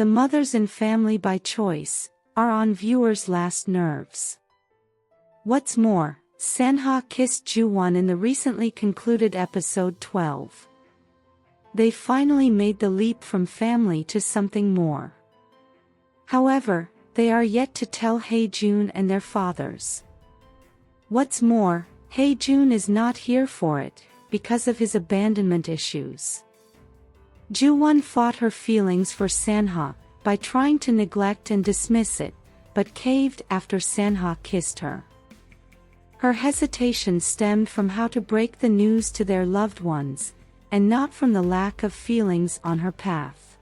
the mothers in Family by Choice are on viewers' last nerves. What's more, Sanha kissed Ju-won in the recently concluded episode 12. They finally made the leap from family to something more. However, they are yet to tell Hae-Jun and their fathers. What's more, Hae-Jun is not here for it, because of his abandonment issues. Ju-won fought her feelings for Sanha by trying to neglect and dismiss it, but caved after Sanha kissed her. Her hesitation stemmed from how to break the news to their loved ones, and not from the lack of feelings on her path.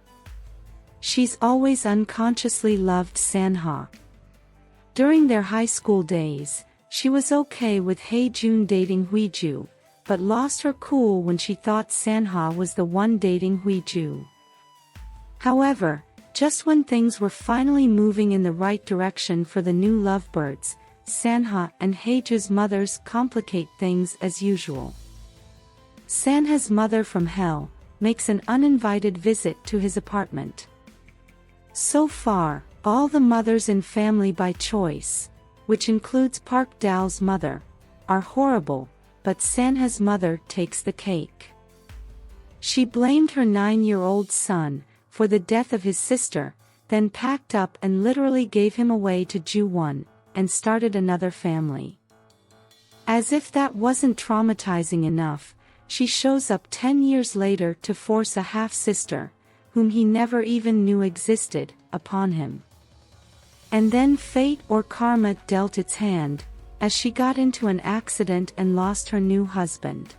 She's always unconsciously loved Sanha. During their high school days, she was okay with Hae-Jun dating Hwang, but lost her cool when she thought Sanha was the one dating Hwang. However, just when things were finally moving in the right direction for the new lovebirds, Sanha and Hae-Jun's mothers complicate things as usual. Sanha's mother from hell makes an uninvited visit to his apartment. So far, all the mothers in Family by Choice, which includes Park Dao's mother, are horrible, but Sanha's mother takes the cake. She blamed her 9-year-old son for the death of his sister, then packed up and literally gave him away to Ju-won, and started another family. As if that wasn't traumatizing enough, she shows up 10 years later to force a half-sister, whom he never even knew existed, upon him. And then fate or karma dealt its hand, as she got into an accident and lost her new husband.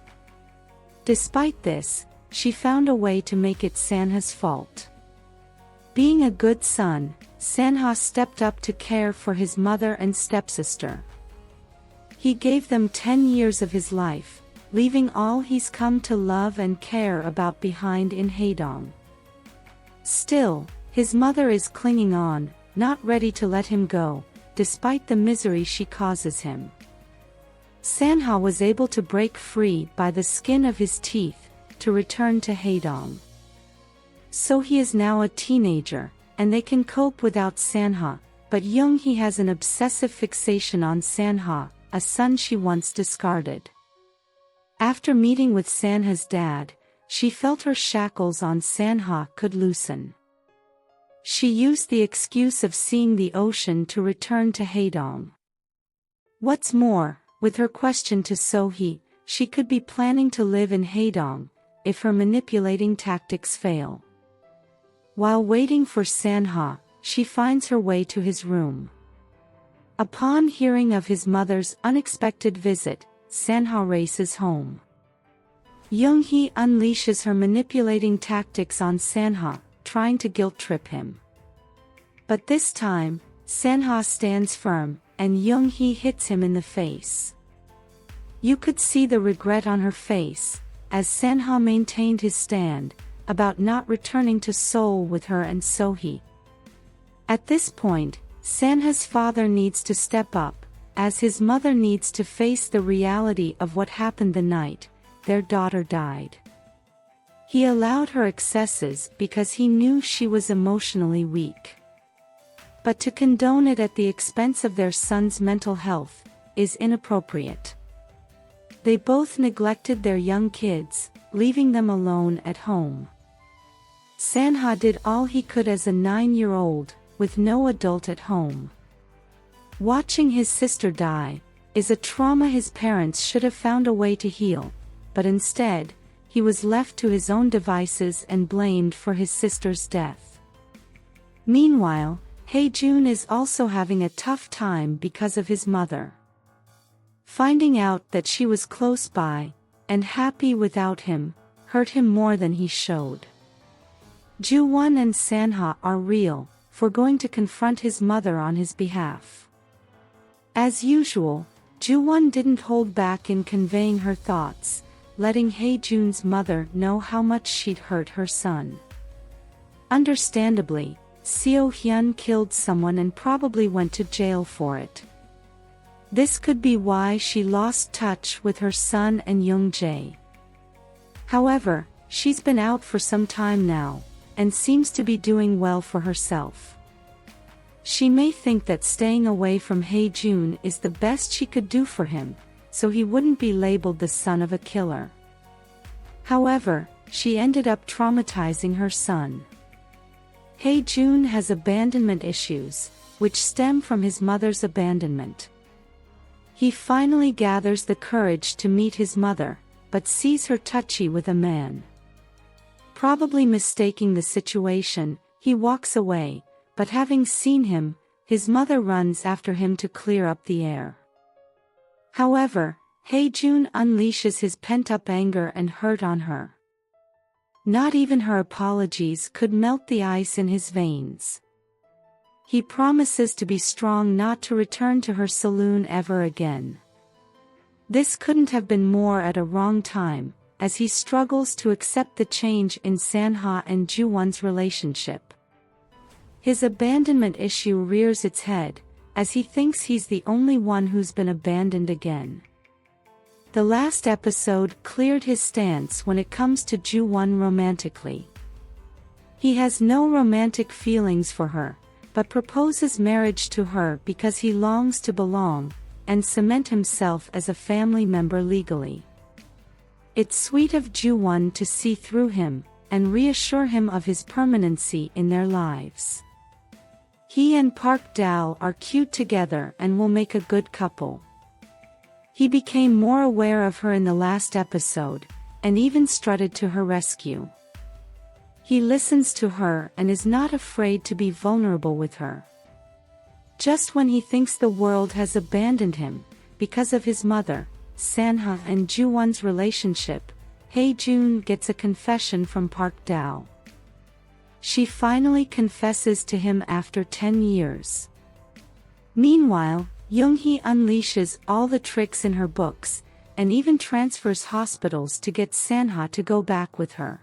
Despite this, she found a way to make it Sanha's fault. Being a good son, Sanha stepped up to care for his mother and stepsister. He gave them 10 years of his life, leaving all he's come to love and care about behind in Hae-dong. Still, his mother is clinging on, not ready to let him go, despite the misery she causes him. Sanha was able to break free by the skin of his teeth, to return to Hae-dong. So he is now a teenager, and they can cope without Sanha, but Jung-hee has an obsessive fixation on Sanha, a son she once discarded. After meeting with Sanha's dad, she felt her shackles on Sanha could loosen. She used the excuse of seeing the ocean to return to Hae-dong. What's more, with her question to So-hee, she could be planning to live in Hae-dong, if her manipulating tactics fail. While waiting for Sanha, she finds her way to his room. Upon hearing of his mother's unexpected visit, Sanha races home. Jung-hee unleashes her manipulating tactics on Sanha, trying to guilt-trip him. But this time, Sanha stands firm, and Jung-hee hits him in the face. You could see the regret on her face, as Sanha maintained his stand, about not returning to Seoul with her and So-hee. At this point, Sanha's father needs to step up, as his mother needs to face the reality of what happened the night their daughter died. He allowed her excesses because he knew she was emotionally weak. But to condone it at the expense of their son's mental health is inappropriate. They both neglected their young kids, leaving them alone at home. Sanha did all he could as a 9-year-old, with no adult at home. Watching his sister die is a trauma his parents should have found a way to heal, but instead, he was left to his own devices and blamed for his sister's death. Meanwhile, Hae-Jun is also having a tough time because of his mother. Finding out that she was close by, and happy without him, hurt him more than he showed. Ju-won and Sanha are real, forgoing to confront his mother on his behalf. As usual, Ju-won didn't hold back in conveying her thoughts, letting Hae-Jun's mother know how much she'd hurt her son. Understandably, Seo-hyun killed someone and probably went to jail for it. This could be why she lost touch with her son and Jung Jae. However, she's been out for some time now, and seems to be doing well for herself. She may think that staying away from Hae-Jun is the best she could do for him, so he wouldn't be labeled the son of a killer. However, she ended up traumatizing her son. Hae-Jun has abandonment issues, which stem from his mother's abandonment. He finally gathers the courage to meet his mother, but sees her touchy with a man. Probably mistaking the situation, he walks away, but having seen him, his mother runs after him to clear up the air. However, Hae-Jun unleashes his pent-up anger and hurt on her. Not even her apologies could melt the ice in his veins. He promises to be strong not to return to her saloon ever again. This couldn't have been more at a wrong time, as he struggles to accept the change in Sanha and Ju-won's relationship. His abandonment issue rears its head, as he thinks he's the only one who's been abandoned again. The last episode cleared his stance when it comes to Ju-won romantically. He has no romantic feelings for her, but proposes marriage to her because he longs to belong, and cement himself as a family member legally. It's sweet of Ju-won to see through him, and reassure him of his permanency in their lives. He and Park Dal are cute together and will make a good couple. He became more aware of her in the last episode, and even strutted to her rescue. He listens to her and is not afraid to be vulnerable with her. Just when he thinks the world has abandoned him, because of his mother, Sanha and Ju-won's relationship, Hae-Jun gets a confession from Park Dal. She finally confesses to him after 10 years. Meanwhile, Young-hee unleashes all the tricks in her books, and even transfers hospitals to get Sanha to go back with her.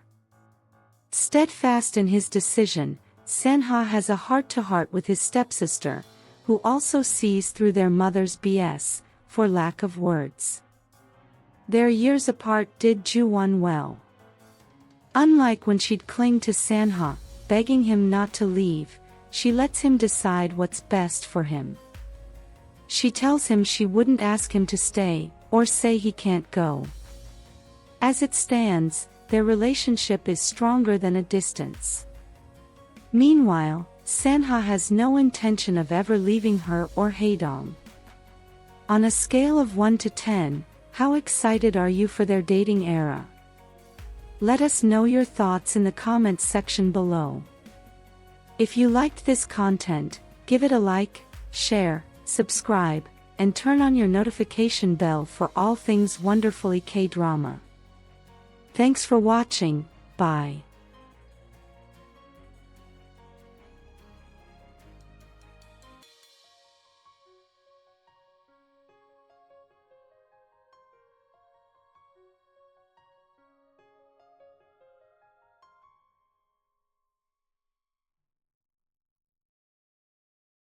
Steadfast in his decision, Sanha has a heart-to-heart with his stepsister, who also sees through their mother's BS, for lack of words. Their years apart did Ju-won well. Unlike when she'd cling to Sanha, begging him not to leave, she lets him decide what's best for him. She tells him she wouldn't ask him to stay, or say he can't go. As it stands, their relationship is stronger than a distance. Meanwhile, Sanha has no intention of ever leaving her or Hae-dong. On a scale of 1 to 10, how excited are you for their dating era? Let us know your thoughts in the comments section below. If you liked this content, give it a like, share, subscribe, and turn on your notification bell for all things wonderfully K-drama. Thanks for watching, bye.